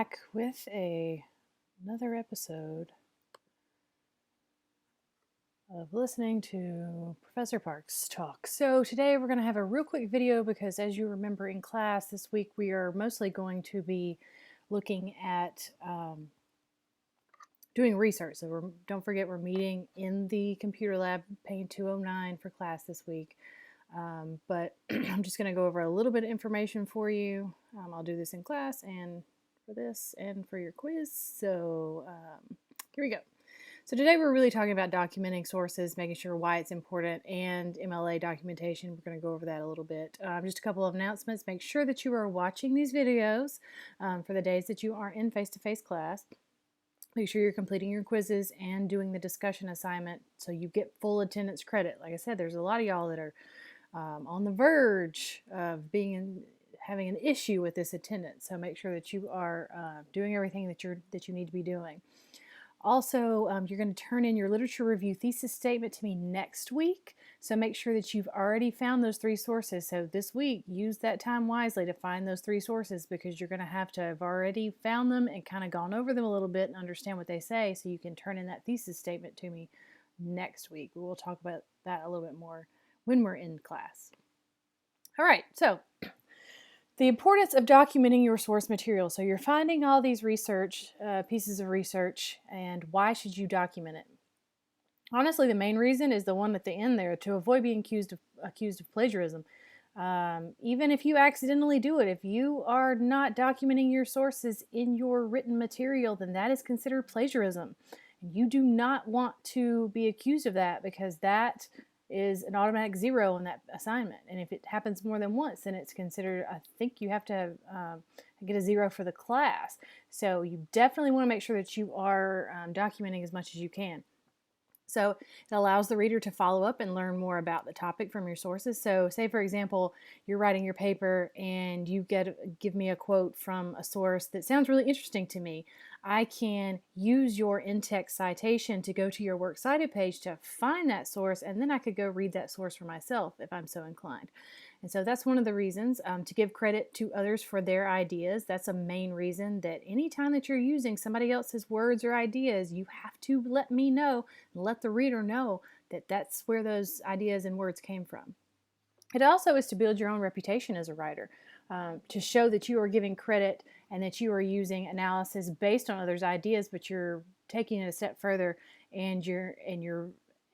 back with another episode of listening to Professor Parks talk. So today we're going to have a real quick video because, as you remember in class this week, we are mostly going to be looking at doing research. So don't forget, we're meeting in the computer lab, Pane 209 for class this week. But I'm just going to go over a little bit of information for you. I'll do this in class and for this and for your quiz. So here we go. So today we're really talking about documenting sources, making sure why it's important, and MLA documentation. We're going to go over that a little bit. Just a couple of announcements. Make sure that you are watching these videos for the days that you are in face-to-face class. Make sure you're completing your quizzes and doing the discussion assignment so you get full attendance credit. Like I said, there's a lot of y'all that are on the verge of having an issue with this attendance. So make sure that you are doing everything that you need to be doing. Also, you're going to turn in your literature review thesis statement to me next week. So make sure that you've already found those 3 sources. So this week, use that time wisely to find those 3 sources, because you're going to have already found them and kind of gone over them a little bit and understand what they say, so you can turn in that thesis statement to me next week. We'll talk about that a little bit more when we're in class. All right, so the importance of documenting your source material. So you're finding all these pieces of research, and why should you document it? Honestly, the main reason is the one at the end there, to avoid being accused of plagiarism. Even if you accidentally do it, if you are not documenting your sources in your written material, then that is considered plagiarism. You do not want to be accused of that, because that is an automatic 0 on that assignment. And if it happens more than once, then it's considered, I think you have to get a 0 for the class. So you definitely want to make sure that you are documenting as much as you can. So it allows the reader to follow up and learn more about the topic from your sources. So say, for example, you're writing your paper and you give me a quote from a source that sounds really interesting to me. I can use your in-text citation to go to your works cited page to find that source, and then I could go read that source for myself if I'm so inclined. And so that's one of the reasons, to give credit to others for their ideas. That's a main reason that anytime that you're using somebody else's words or ideas, you have to let me know, let the reader know that that's where those ideas and words came from. It also is to build your own reputation as a writer, to show that you are giving credit and that you are using analysis based on others' ideas, but you're taking it a step further, and you're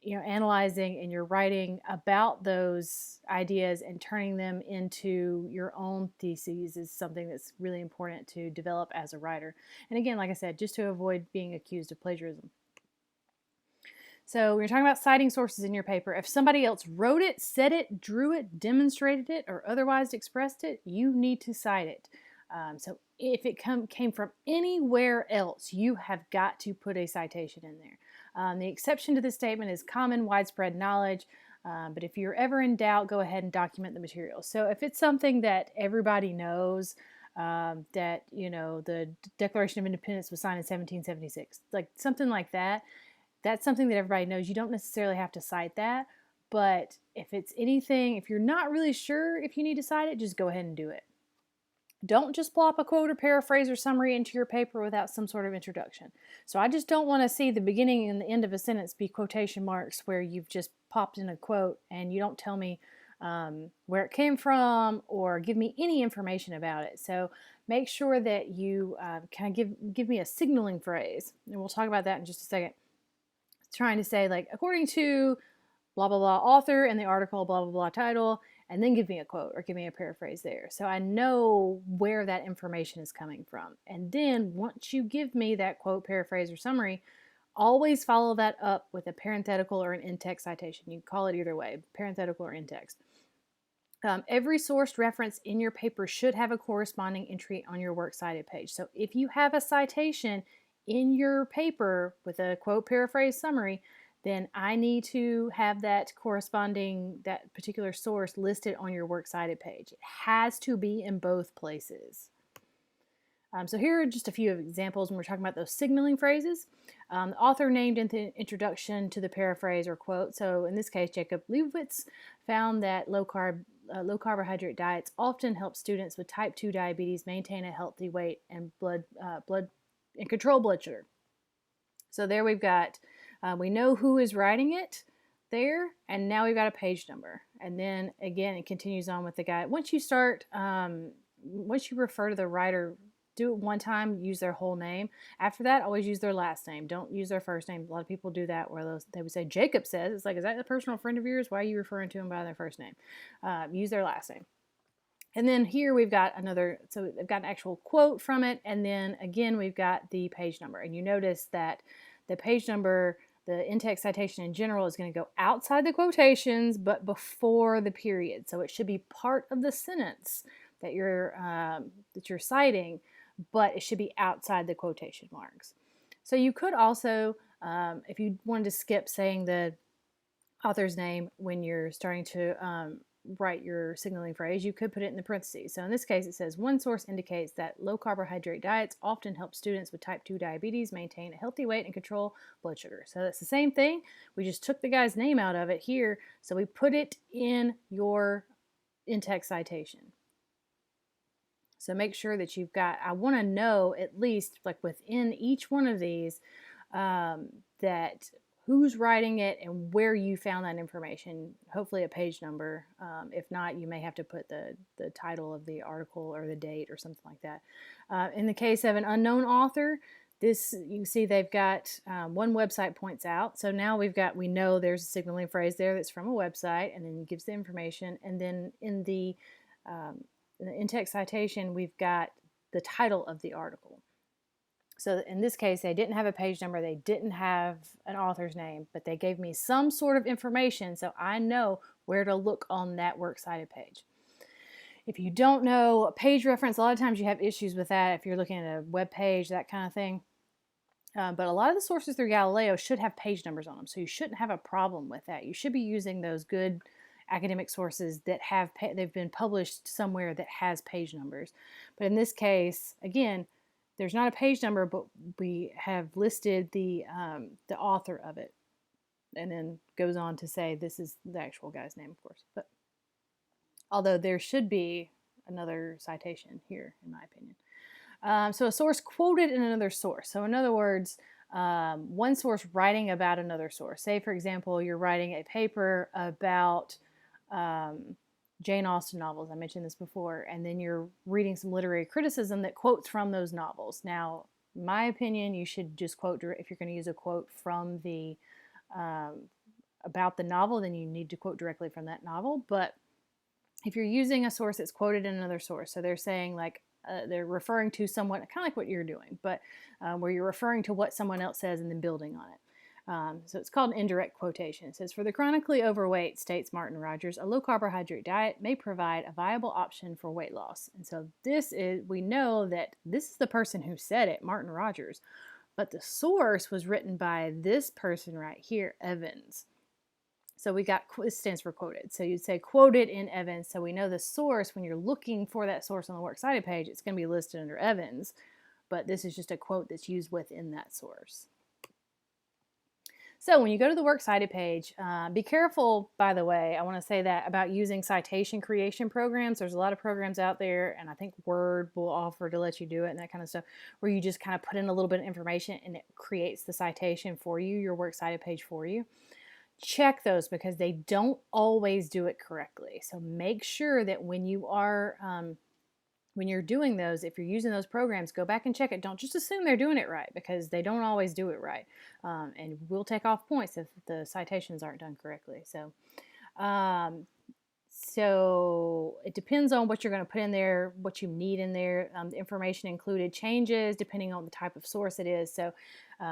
analyzing and you're writing about those ideas and turning them into your own theses is something that's really important to develop as a writer. And again, like I said, just to avoid being accused of plagiarism. So we're talking about citing sources in your paper. If somebody else wrote it, said it, drew it, demonstrated it, or otherwise expressed it, you need to cite it. So if it came from anywhere else, you have got to put a citation in there. The exception to this statement is common widespread knowledge, but if you're ever in doubt, go ahead and document the material. So if it's something that everybody knows, that the Declaration of Independence was signed in 1776, like something like that, that's something that everybody knows. You don't necessarily have to cite that, but if it's anything, if you're not really sure if you need to cite it, just go ahead and do it. Don't just plop a quote or paraphrase or summary into your paper without some sort of introduction. So I just don't want to see the beginning and the end of a sentence be quotation marks where you've just popped in a quote and you don't tell me where it came from or give me any information about it. So make sure that you kind of give me a signaling phrase, and we'll talk about that in just a second. Trying to say, like, according to blah blah blah author and the article blah blah blah title, and then give me a quote or give me a paraphrase there, so I know where that information is coming from. And then once you give me that quote, paraphrase, or summary, always follow that up with a parenthetical or an in-text citation. You can call it either way, parenthetical or in-text. Every source reference in your paper should have a corresponding entry on your works cited page. So if you have a citation in your paper with a quote, paraphrase, summary, then I need to have that particular source listed on your works cited page. It has to be in both places. So here are just a few examples when we're talking about those signaling phrases. The author named in the introduction to the paraphrase or quote. So in this case, Jacob Leibowitz found that low-carb low carbohydrate diets often help students with type 2 diabetes maintain a healthy weight and and control blood sugar. So there we've got, we know who is writing it there, and now we've got a page number. And then again, it continues on with the guide. Once you start, once you refer to the writer, do it one time, use their whole name. After that, always use their last name. Don't use their first name. A lot of people do that where they would say, Jacob says. It's like, is that a personal friend of yours? Why are you referring to them by their first name? Use their last name. And then here we've got another, so they've got an actual quote from it. And then again, we've got the page number. And you notice that the page number, the in-text citation in general, is going to go outside the quotations, but before the period. So it should be part of the sentence that you're citing, but it should be outside the quotation marks. So you could also, if you wanted to skip saying the author's name when you're starting to write your signaling phrase, you could put it in the parentheses. So in this case, it says, one source indicates that low carbohydrate diets often help students with type 2 diabetes maintain a healthy weight and control blood sugar. So that's the same thing. We just took the guy's name out of it here. So we put it in your in-text citation. So make sure that you've got, I want to know at least like within each one of these that who's writing it and where you found that information, hopefully a page number. If not, you may have to put the title of the article or the date or something like that. In the case of an unknown author, this, you can see they've got one website points out. So now we know there's a signaling phrase there that's from a website, and then it gives the information. And then in the in-text citation, we've got the title of the article. So in this case, they didn't have a page number, they didn't have an author's name, but they gave me some sort of information so I know where to look on that works cited page. If you don't know a page reference, a lot of times you have issues with that if you're looking at a web page, that kind of thing. But a lot of the sources through Galileo should have page numbers on them, so you shouldn't have a problem with that. You should be using those good academic sources that they've been published somewhere that has page numbers. But in this case, again, there's not a page number, but we have listed the author of it, and then goes on to say this is the actual guy's name, of course. But although there should be another citation here, in my opinion. So a source quoted in another source. So in other words, one source writing about another source. Say, for example, you're writing a paper about Jane Austen novels, I mentioned this before, and then you're reading some literary criticism that quotes from those novels. Now, in my opinion, you should just quote, if you're going to use a quote from the, about the novel, then you need to quote directly from that novel. But if you're using a source that's quoted in another source, so they're saying like, they're referring to someone, kind of like what you're doing, but where you're referring to what someone else says and then building on it. So it's called an indirect quotation. It says, for the chronically overweight, states Martin Rogers, a low carbohydrate diet may provide a viable option for weight loss. And so this is, we know that this is the person who said it, Martin Rogers, but the source was written by this person right here, Evans. So we got, this stands for quoted. So you'd say quoted in Evans. So we know the source, when you're looking for that source on the works cited page, it's going to be listed under Evans, but this is just a quote that's used within that source. So when you go to the works cited page, be careful, by the way, I want to say that about using citation creation programs. There's a lot of programs out there, and I think Word will offer to let you do it and that kind of stuff, where you just kind of put in a little bit of information and it creates the citation for you, your works cited page for you. Check those because they don't always do it correctly. So make sure that when you are when you're doing those, if you're using those programs, go back and check it. Don't just assume they're doing it right, because they don't always do it right. And we'll take off points if the citations aren't done correctly. So it depends on what you're going to put in there, what you need in there. The information included changes depending on the type of source it is. So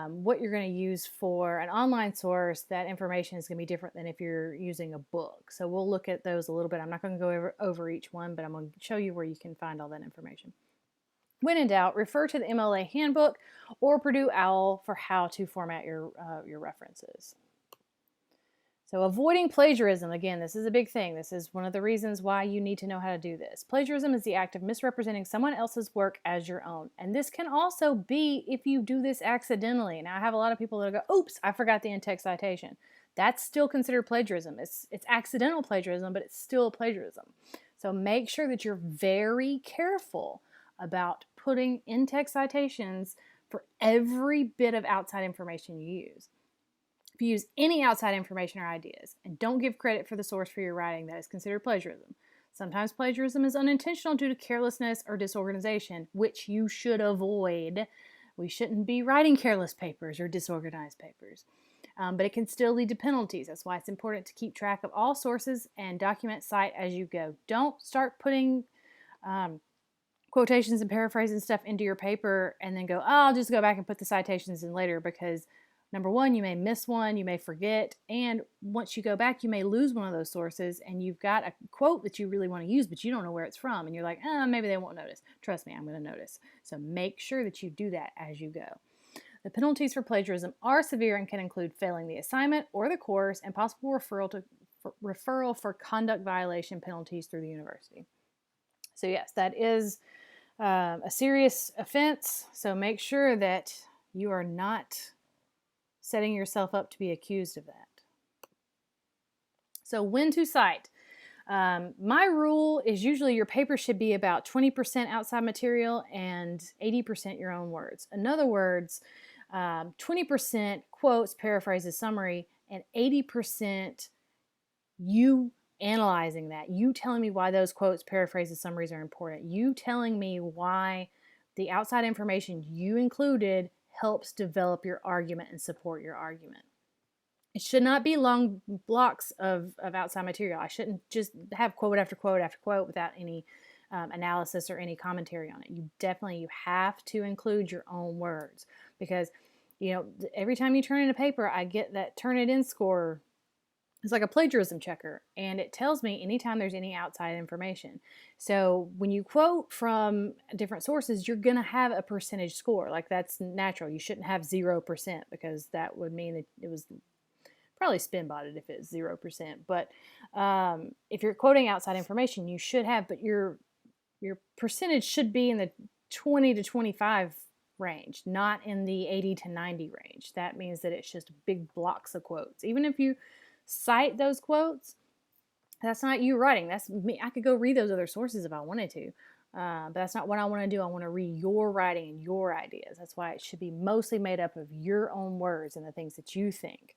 what you're going to use for an online source, that information is going to be different than if you're using a book. So we'll look at those a little bit. I'm not going to go over each one, but I'm going to show you where you can find all that information. When in doubt, refer to the MLA handbook or Purdue OWL for how to format your references. So avoiding plagiarism, again, this is a big thing. This is one of the reasons why you need to know how to do this. Plagiarism is the act of misrepresenting someone else's work as your own. And this can also be if you do this accidentally. Now, I have a lot of people that go, oops, I forgot the in-text citation. that's still considered plagiarism. It's accidental plagiarism, but it's still plagiarism. So make sure that you're very careful about putting in-text citations for every bit of outside information you use. If you use any outside information or ideas and don't give credit for the source for your writing, that is considered plagiarism. Sometimes plagiarism is unintentional due to carelessness or disorganization, which you should avoid. We shouldn't be writing careless papers or disorganized papers. But it can still lead to penalties. That's why it's important to keep track of all sources and document cite as you go. Don't start putting quotations and paraphrasing stuff into your paper and then go, oh, I'll just go back and put the citations in later, because number one, you may miss one, you may forget, and once you go back, you may lose one of those sources, and you've got a quote that you really want to use, but you don't know where it's from, and you're like, maybe they won't notice. Trust me, I'm going to notice. So make sure that you do that as you go. The penalties for plagiarism are severe and can include failing the assignment or the course and possible referral for conduct violation penalties through the university. So yes, that is a serious offense, so make sure that you are not setting yourself up to be accused of that. So when to cite. My rule is usually your paper should be about 20% outside material and 80% your own words. In other words, 20% quotes, paraphrases, summary, and 80% you analyzing that, you telling me why those quotes, paraphrases, summaries are important, you telling me why the outside information you included helps develop your argument and support your argument. It should not be long blocks of outside material. I shouldn't just have quote after quote after quote without any analysis or any commentary on it. You have to include your own words, because every time you turn in a paper, I get that Turnitin score. It's like a plagiarism checker, and it tells me anytime there's any outside information. So when you quote from different sources, you're going to have a percentage score. Like, that's natural. You shouldn't have 0%, because that would mean that it was probably spin botted if it's 0%. But if you're quoting outside information, you should have, but your percentage should be in the 20 to 25 range, not in the 80 to 90 range. That means that it's just big blocks of quotes. Even if you cite those quotes, that's not you writing. That's me. I could go read those other sources if I wanted to, but that's not what I want to do. I want to read your writing and your ideas. That's why it should be mostly made up of your own words and the things that you think.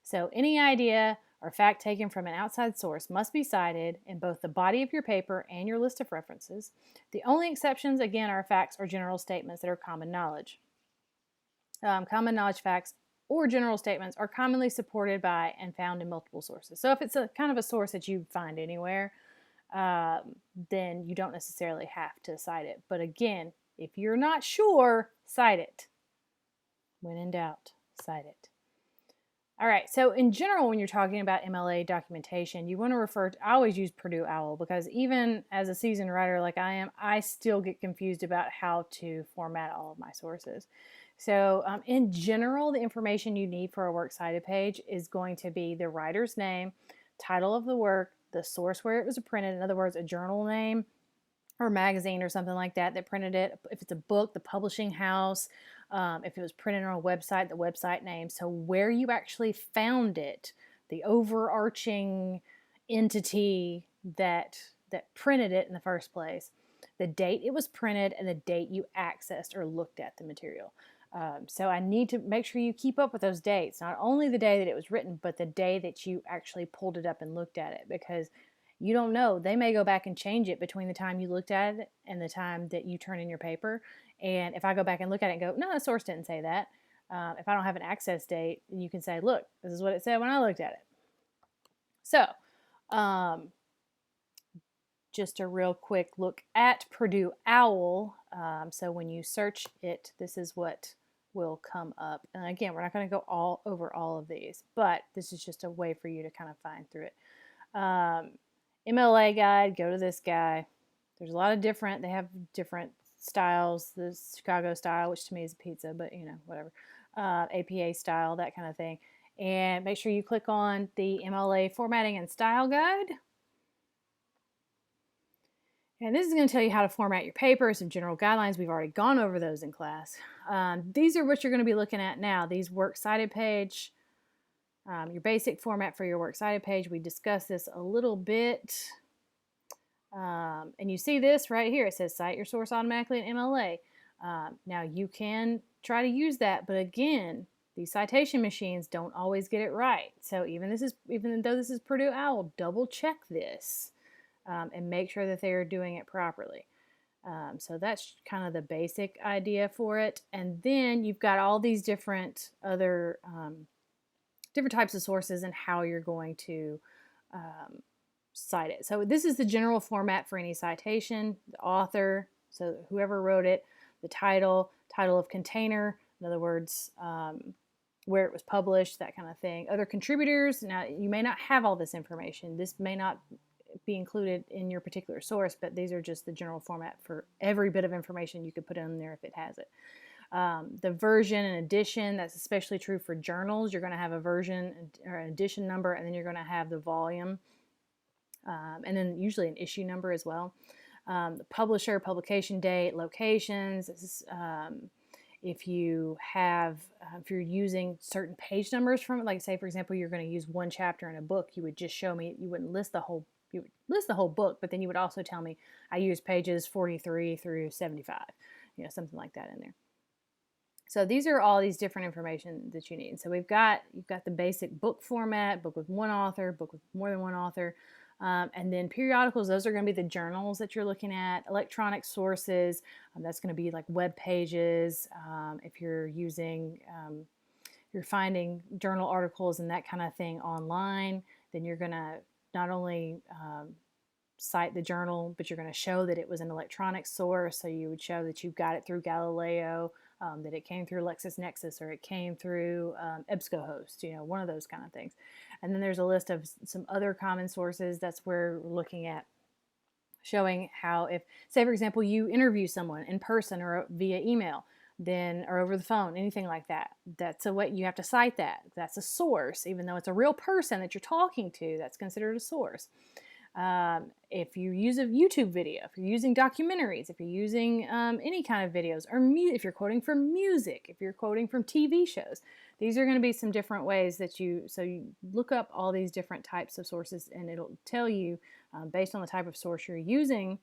So any idea or fact taken from an outside source must be cited in both the body of your paper and your list of references. The only exceptions, again, are facts or general statements that are common knowledge. Common knowledge facts or general statements are commonly supported by and found in multiple sources. So if it's a kind of a source that you find anywhere, then you don't necessarily have to cite it. But again, if you're not sure, cite it. When in doubt, cite it. All right, so in general, when you're talking about MLA documentation, you want to refer to, I always use Purdue OWL, because even as a seasoned writer like I am, I still get confused about how to format all of my sources. So in general, the information you need for a works cited page is going to be the writer's name, title of the work, the source where it was printed, in other words, a journal name or magazine or something like that printed it. If it's a book, the publishing house. If it was printed on a website, the website name. So where you actually found it, the overarching entity that printed it in the first place, the date it was printed, and the date you accessed or looked at the material. So I need to make sure you keep up with those dates, not only the day that it was written, but the day that you actually pulled it up and looked at it, because you don't know. They may go back and change it between the time you looked at it and the time that you turn in your paper. And if I go back and look at it and go, no, the source didn't say that. If I don't have an access date, you can say, look, this is what it said when I looked at it. So just a real quick look at Purdue OWL. So when you search it, this is what will come up. And again, we're not going to go all over all of these, but this is just a way for you to kind of find through it. MLA guide, go to this guy. There's a lot of different, they have different styles. The Chicago style, which to me is a pizza, but whatever. APA style, that kind of thing. And make sure you click on the MLA formatting and style guide. And this is going to tell you how to format your paper, some general guidelines. We've already gone over those in class. These are what you're going to be looking at now. These works cited page Your basic format for your works cited page, we discussed this a little bit. And you see this right here. It says cite your source automatically in MLA. Now you can try to use that, but again, these citation machines don't always get it right. So even though this is Purdue OWL, double check this and make sure that they are doing it properly. So that's kind of the basic idea for it. And then you've got all these different other different types of sources and how you're going to cite it. So this is the general format for any citation: the author, so whoever wrote it, the title of container, in other words, where it was published, that kind of thing. Other contributors. Now, you may not have all this information. This may not be included in your particular source, but these are just the general format for every bit of information you could put in there if it has it. The version and edition, that's especially true for journals. You're going to have a version or an edition number, and then you're going to have the volume, and then usually an issue number as well. The publisher, publication date, locations. This is, if you're using certain page numbers from it, like say for example you're going to use one chapter in a book, you would just show me, you wouldn't list the whole, you would list the whole book, but then you would also tell me I use pages 43 through 75, something like that in there. So these are all these different information that you need. So you've got the basic book format, book with one author, book with more than one author. And then periodicals, those are going to be the journals that you're looking at. Electronic sources, that's going to be like web pages. If you're using, you're finding journal articles and that kind of thing online, then you're going to not only cite the journal, but you're going to show that it was an electronic source. So you would show that you got it through Galileo, that it came through LexisNexis, or it came through EBSCOhost, one of those kind of things. And then there's a list of some other common sources. That's where we're looking at showing how, if, say for example, you interview someone in person or via email, then, or over the phone, anything like that, that's a way you have to cite that. That's a source, even though it's a real person that you're talking to, that's considered a source. If you use a YouTube video, if you're using documentaries, if you're using any kind of videos, or if you're quoting from music, if you're quoting from TV shows, these are going to be some different ways that you look up all these different types of sources, and it'll tell you based on the type of source you're using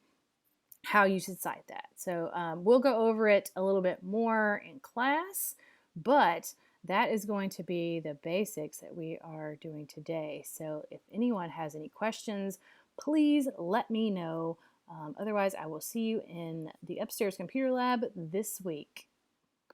how you should cite that. So we'll go over it a little bit more in class, but that is going to be the basics that we are doing today. So if anyone has any questions, please let me know. Otherwise, I will see you in the upstairs computer lab this week.